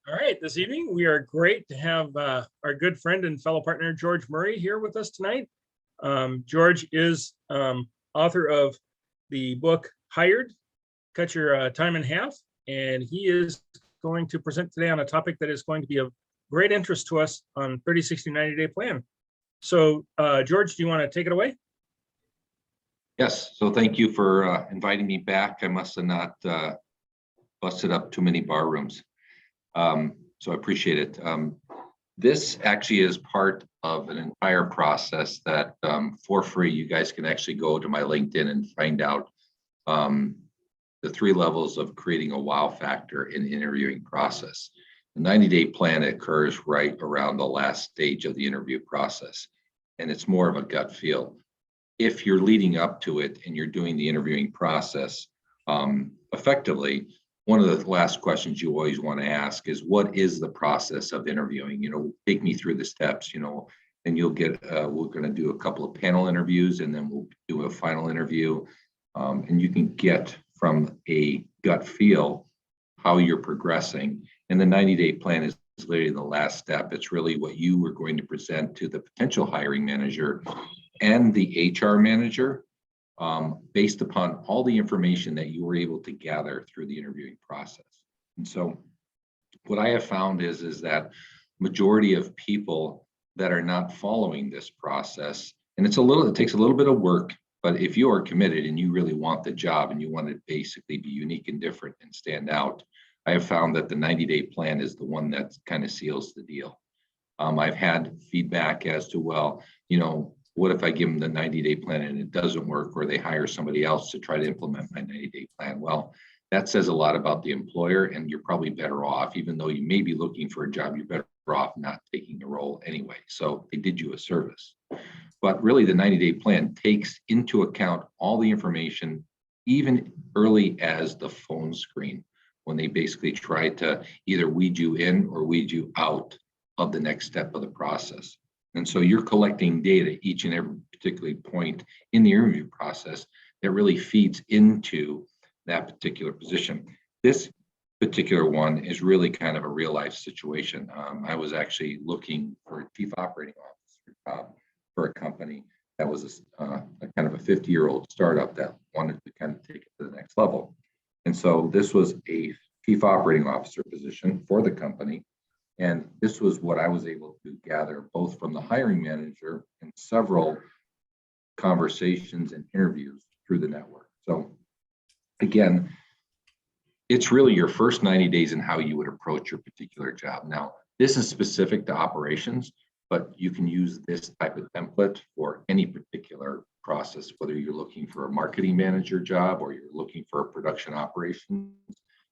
All right, this evening we are great to have our good friend and fellow partner George Murray here with us tonight. George is author of the book Hired, Cut Your Time in Half, and he is going to present today on a topic that is going to be of great interest to us on 30, 60, 90-day plan. So George, do you want to take it away? Yes, so thank you for inviting me back. I must have not busted up too many bar rooms. So I appreciate it. This actually is part of an entire process that for free, you guys can actually go to my LinkedIn and find out the 3 levels of creating a wow factor in the interviewing process. The 90-day plan occurs right around the last stage of the interview process, and it's more of a gut feel. If you're leading up to it and you're doing the interviewing process effectively, one of the last questions you always want to ask is, what is the process of interviewing? Take me through the steps, and you'll get, we're going to do a couple of panel interviews, and then we'll do a final interview. And you can get from a gut feel how you're progressing. And the 90-day plan is literally the last step. It's really what you were going to present to the potential hiring manager and the HR manager, based upon all the information that you were able to gather through the interviewing process. And so what I have found is that majority of people that are not following this process, and it takes a little bit of work, but if you are committed and you really want the job and you want to basically be unique and different and stand out, I have found that the 90-day plan is the one that kind of seals the deal. I've had feedback as to, well, what if I give them the 90-day plan and it doesn't work, or they hire somebody else to try to implement my 90-day plan? Well, that says a lot about the employer, and you're probably better off, even though you may be looking for a job, you're better off not taking the role anyway. So they did you a service. But really, the 90-day plan takes into account all the information, even early as the phone screen, when they basically try to either weed you in or weed you out of the next step of the process. And so you're collecting data each and every particular point in the interview process that really feeds into that particular position. This particular one is really kind of a real life situation. I was actually looking for a chief operating officer job for a company that was a kind of a 50-year-old startup that wanted to kind of take it to the next level. And so this was a chief operating officer position for the company. And this was what I was able to gather both from the hiring manager and several conversations and interviews through the network. So again, it's really your first 90 days and how you would approach your particular job. Now, this is specific to operations, but you can use this type of template for any particular process, whether you're looking for a marketing manager job or you're looking for a production operations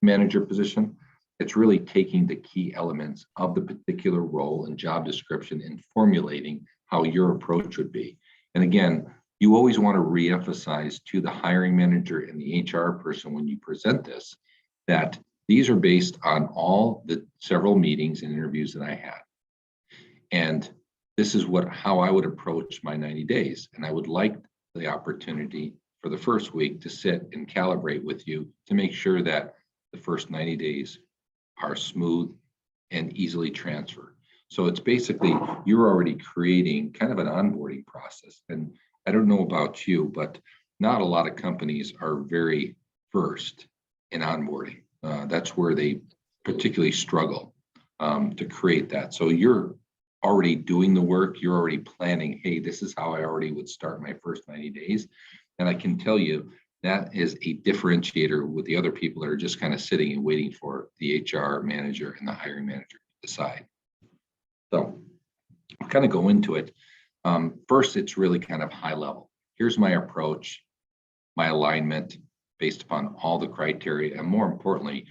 manager position. It's really taking the key elements of the particular role and job description and formulating how your approach would be. And again, you always want to reemphasize to the hiring manager and the HR person when you present this, that these are based on all the several meetings and interviews that I had. And this is how I would approach my 90 days. And I would like the opportunity for the first week to sit and calibrate with you to make sure that the first 90 days are smooth and easily transferred. So it's basically, you're already creating kind of an onboarding process. And I don't know about you, but not a lot of companies are very versed in onboarding. That's where they particularly struggle to create that. So you're already doing the work, you're already planning, hey, this is how I already would start my first 90 days. And I can tell you, that is a differentiator with the other people that are just kind of sitting and waiting for the HR manager and the hiring manager to decide. So I'll kind of go into it. First, it's really kind of high level. Here's my approach, my alignment based upon all the criteria, and more importantly,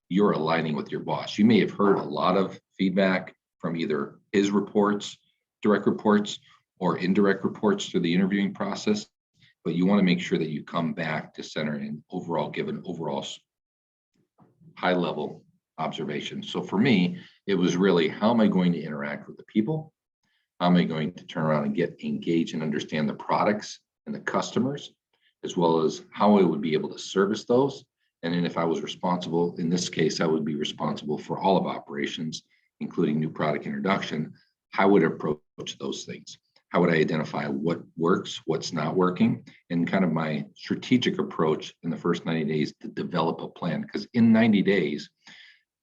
you're aligning with your boss. You may have heard a lot of feedback from either his reports, direct reports, or indirect reports through the interviewing process. But you want to make sure that you come back to center and give an overall high level observation. So for me, it was really, how am I going to interact with the people? How am I going to turn around and get engaged and understand the products and the customers, as well as how I would be able to service those, And then if I was responsible, in this case, I would be responsible for all of operations, including new product introduction. How would I approach those things? How would I identify what works, what's not working, and kind of my strategic approach in the first 90 days to develop a plan? Because in 90 days,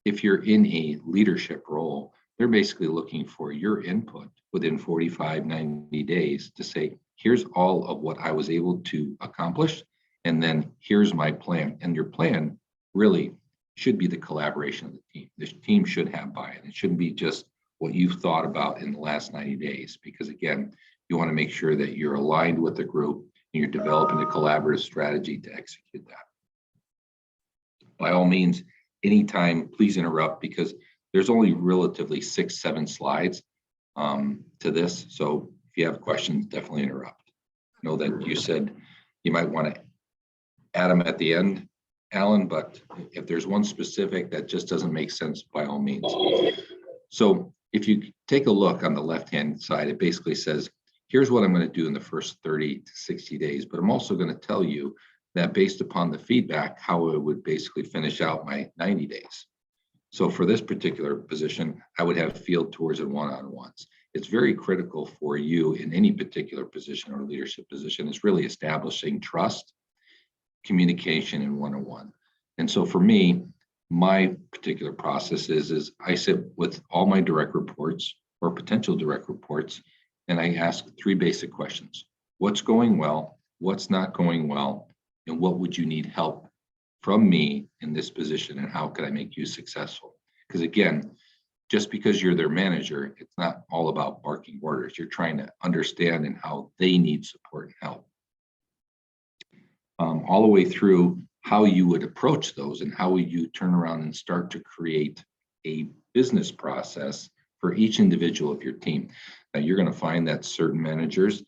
if you're in a leadership role, they're basically looking for your input within 45, 90 days to say, here's all of what I was able to accomplish, and then here's my plan. And your plan really should be the collaboration of the team. This team should have buy-in. It shouldn't be just what you've thought about in the last 90 days, because again, you want to make sure that you're aligned with the group and you're developing a collaborative strategy to execute that. By all means, anytime, please interrupt, because there's only relatively 6-7 slides to this. So if you have questions, definitely interrupt. I know that you said you might want to add them at the end, Alan, but if there's one specific that just doesn't make sense, by all means. So if you take a look on the left-hand side, it basically says, here's what I'm going to do in the first 30 to 60 days, but I'm also going to tell you that based upon the feedback, how I would basically finish out my 90 days. So for this particular position, I would have field tours and one-on-ones. It's very critical for you in any particular position or leadership position is really establishing trust, communication, and one-on-one. And so for me, my particular process is I sit with all my direct reports or potential direct reports, and I ask 3 basic questions. What's going well? What's not going well? And what would you need help from me in this position? And how could I make you successful? Because again, just because you're their manager, it's not all about barking orders. You're trying to understand and how they need support and help. All the way through how you would approach those and how would you turn around and start to create a business process for each individual of your team. Now, you're going to find that certain managers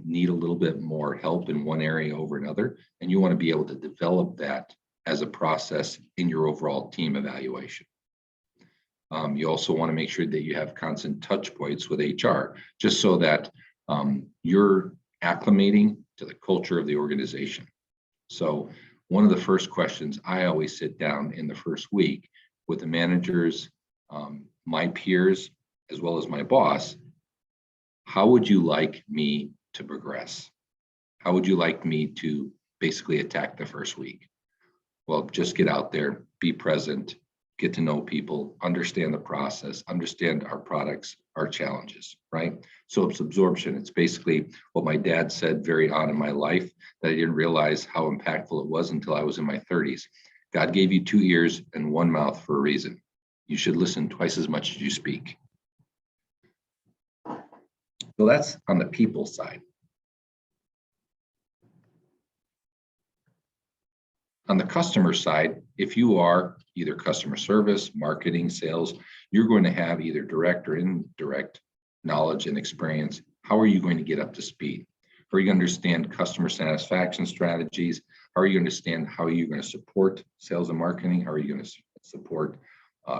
need a little bit more help in one area over another, and you want to be able to develop that as a process in your overall team evaluation. You also want to make sure that you have constant touch points with HR, just so that you're acclimating to the culture of the organization. So one of the first questions I always sit down in the first week with the managers, my peers, as well as my boss, how would you like me to progress? How would you like me to basically attack the first week? Well, just get out there, be present, get to know people, understand the process, understand our products, our challenges, right? So it's absorption. It's basically what my dad said very on in my life that I didn't realize how impactful it was until I was in my 30s. God gave you 2 ears and 1 mouth for a reason. You should listen twice as much as you speak. So that's on the people side. On the customer side, if you are either customer service, marketing, sales, you're going to have either direct or indirect knowledge and experience. How are you going to get up to speed? How are you going to understand customer satisfaction strategies? How are you going to understand how you're going to support sales and marketing? How are you going to support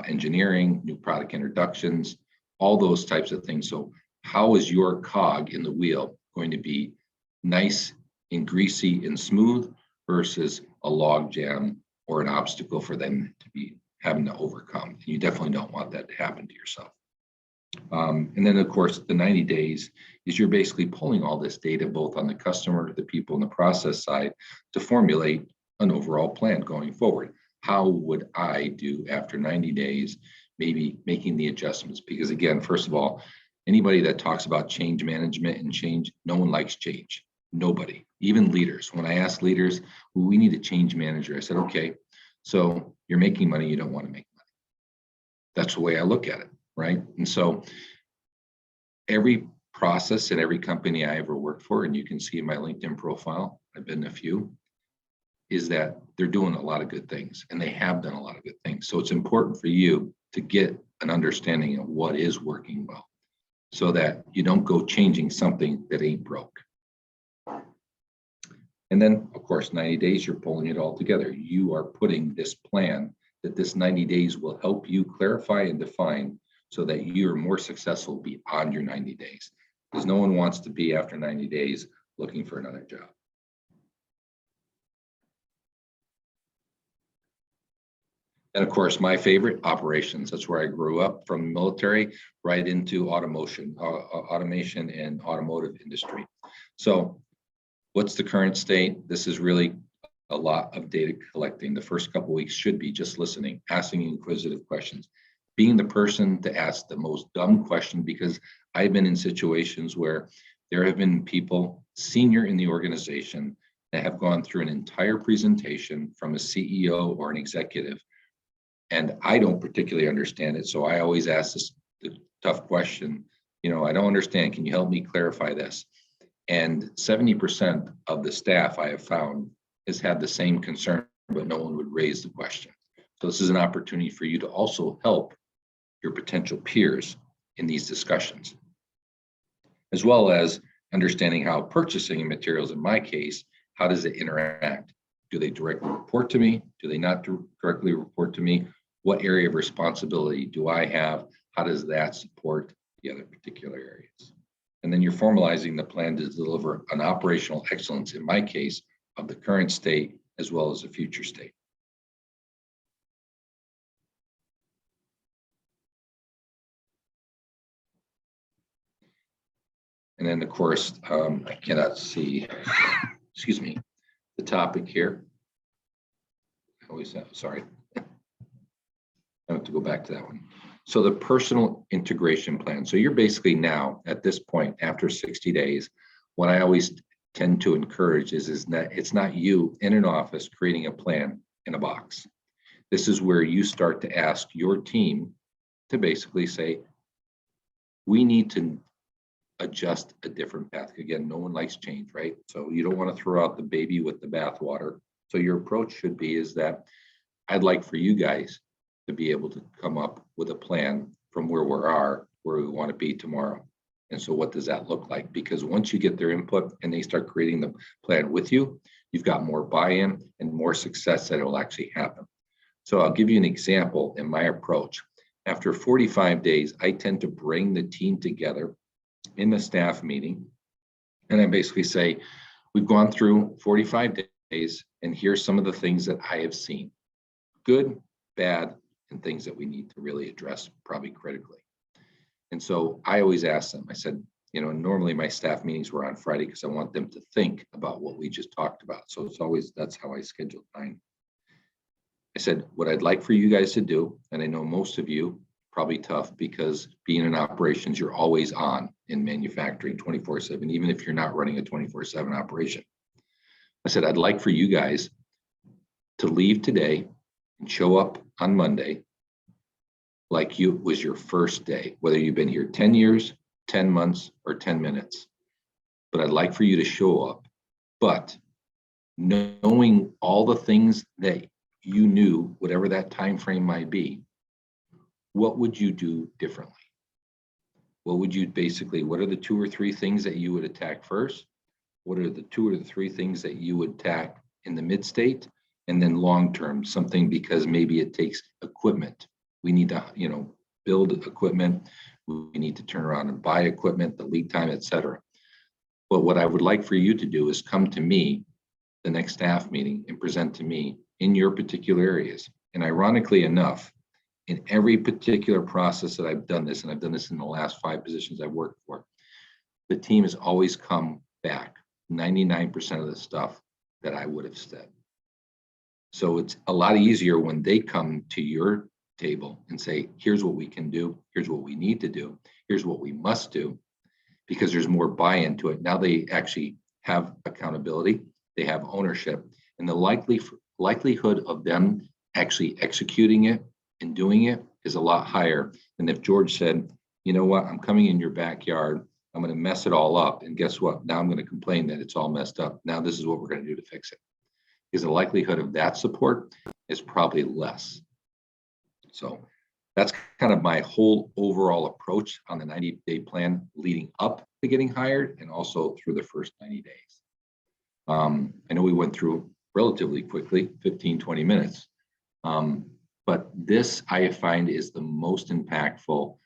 engineering, new product introductions, all those types of things? So how is your cog in the wheel going to be nice and greasy and smooth versus a log jam or an obstacle for them to be having to overcome? You definitely don't want that to happen to yourself. And then, of course, the 90 days is you're basically pulling all this data, both on the customer, the people, and the process side to formulate an overall plan going forward. How would I do after 90 days, maybe making the adjustments? Because again, first of all, anybody that talks about change management and change, no one likes change. Nobody, even leaders. When I ask leaders, well, we need a change manager, I said, okay, so you're making money, you don't want to make money. That's the way I look at it, right? And so every process in every company I ever worked for, and you can see in my LinkedIn profile, I've been in a few, is that they're doing a lot of good things, and they have done a lot of good things. So it's important for you to get an understanding of what is working well, so that you don't go changing something that ain't broke. And then, of course, 90 days, you're pulling it all together. You are putting this plan that this 90 days will help you clarify and define so that you're more successful beyond your 90 days. Because no one wants to be after 90 days looking for another job. And of course, my favorite, operations. That's where I grew up, from military right into automation and automotive industry. So what's the current state? This is really a lot of data collecting. The first couple of weeks should be just listening, asking inquisitive questions, being the person to ask the most dumb question, because I've been in situations where there have been people senior in the organization that have gone through an entire presentation from a CEO or an executive, and I don't particularly understand it. So I always ask this the tough question, I don't understand. Can you help me clarify this? And 70% of the staff I have found has had the same concern, but no one would raise the question. So this is an opportunity for you to also help your potential peers in these discussions, as well as understanding how purchasing materials, in my case, how does it interact? Do they directly report to me? Do they not directly report to me? What area of responsibility do I have? How does that support the other particular areas? And then you're formalizing the plan to deliver an operational excellence, in my case, of the current state as well as the future state. And then, of course, I cannot see, excuse me, the topic here. I always have, sorry. I have to go back to that one. So the personal integration plan. So you're basically now at this point, after 60 days, what I always tend to encourage is that it's not you in an office creating a plan in a box. This is where you start to ask your team to basically say, we need to adjust a different path. Again, no one likes change, right? So you don't want to throw out the baby with the bathwater. So your approach should be is that I'd like for you guys to be able to come up with a plan from where we want to be tomorrow. And so what does that look like? Because once you get their input and they start creating the plan with you, you've got more buy-in and more success that will actually happen. So I'll give you an example in my approach. After 45 days, I tend to bring the team together in the staff meeting. And I basically say, we've gone through 45 days, and here's some of the things that I have seen. Good, bad, and things that we need to really address probably critically. And so I always ask them, I said, normally my staff meetings were on Friday because I want them to think about what we just talked about. So it's always, that's how I schedule time. I said, what I'd like for you guys to do, and I know most of you, probably tough because being in operations, you're always on in manufacturing 24/7, even if you're not running a 24/7 operation. I said, I'd like for you guys to leave today and show up on Monday like it was your first day, whether you've been here 10 years, 10 months, or 10 minutes. But I'd like for you to show up, but knowing all the things that you knew, whatever that time frame might be, what would you do differently? What would you what are the 2 or 3 things that you would attack first? What are the 2 or 3 things that you would attack in the mid state? And then long-term, something because maybe it takes equipment. We need to, build equipment. We need to turn around and buy equipment, the lead time, et cetera. But what I would like for you to do is come to me the next staff meeting and present to me in your particular areas. And ironically enough, in every particular process that I've done this, and I've done this in the last 5 positions I've worked for, the team has always come back 99% of the stuff that I would have said. So it's a lot easier when they come to your table and say, here's what we can do, here's what we need to do, here's what we must do, because there's more buy-in to it. Now they actually have accountability, they have ownership, and the likelihood of them actually executing it and doing it is a lot higher than if George said, you know what, I'm coming in your backyard, I'm going to mess it all up, and guess what, now I'm going to complain that it's all messed up. Now this is what we're going to do to fix it. Because the likelihood of that support is probably less. So that's kind of my whole overall approach on the 90-day plan leading up to getting hired and also through the first 90 days. I know we went through relatively quickly, 15, 20 minutes. But this I find is the most impactful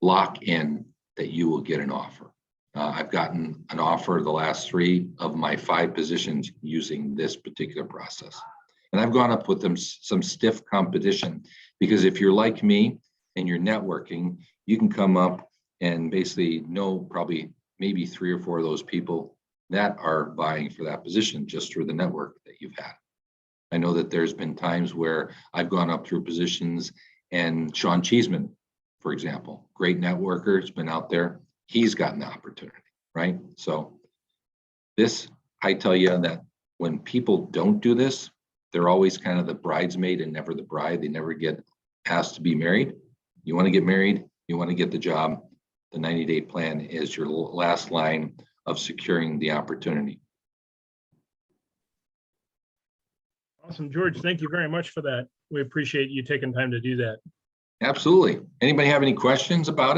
lock-in that you will get an offer. I've gotten an offer the last 3 of my 5 positions using this particular process. And I've gone up with them some stiff competition, because if you're like me and you're networking, you can come up and basically know probably maybe 3 or 4 of those people that are vying for that position just through the network that you've had. I know that there's been times where I've gone up through positions, and Sean Cheeseman, for example, great networker, has been out there. He's gotten the opportunity, right? So this, I tell you that when people don't do this, they're always kind of the bridesmaid and never the bride. They never get asked to be married. You want to get married, you want to get the job. The 90-day plan is your last line of securing the opportunity. Awesome, George. Thank you very much for that. We appreciate you taking time to do that. Absolutely. Anybody have any questions about it?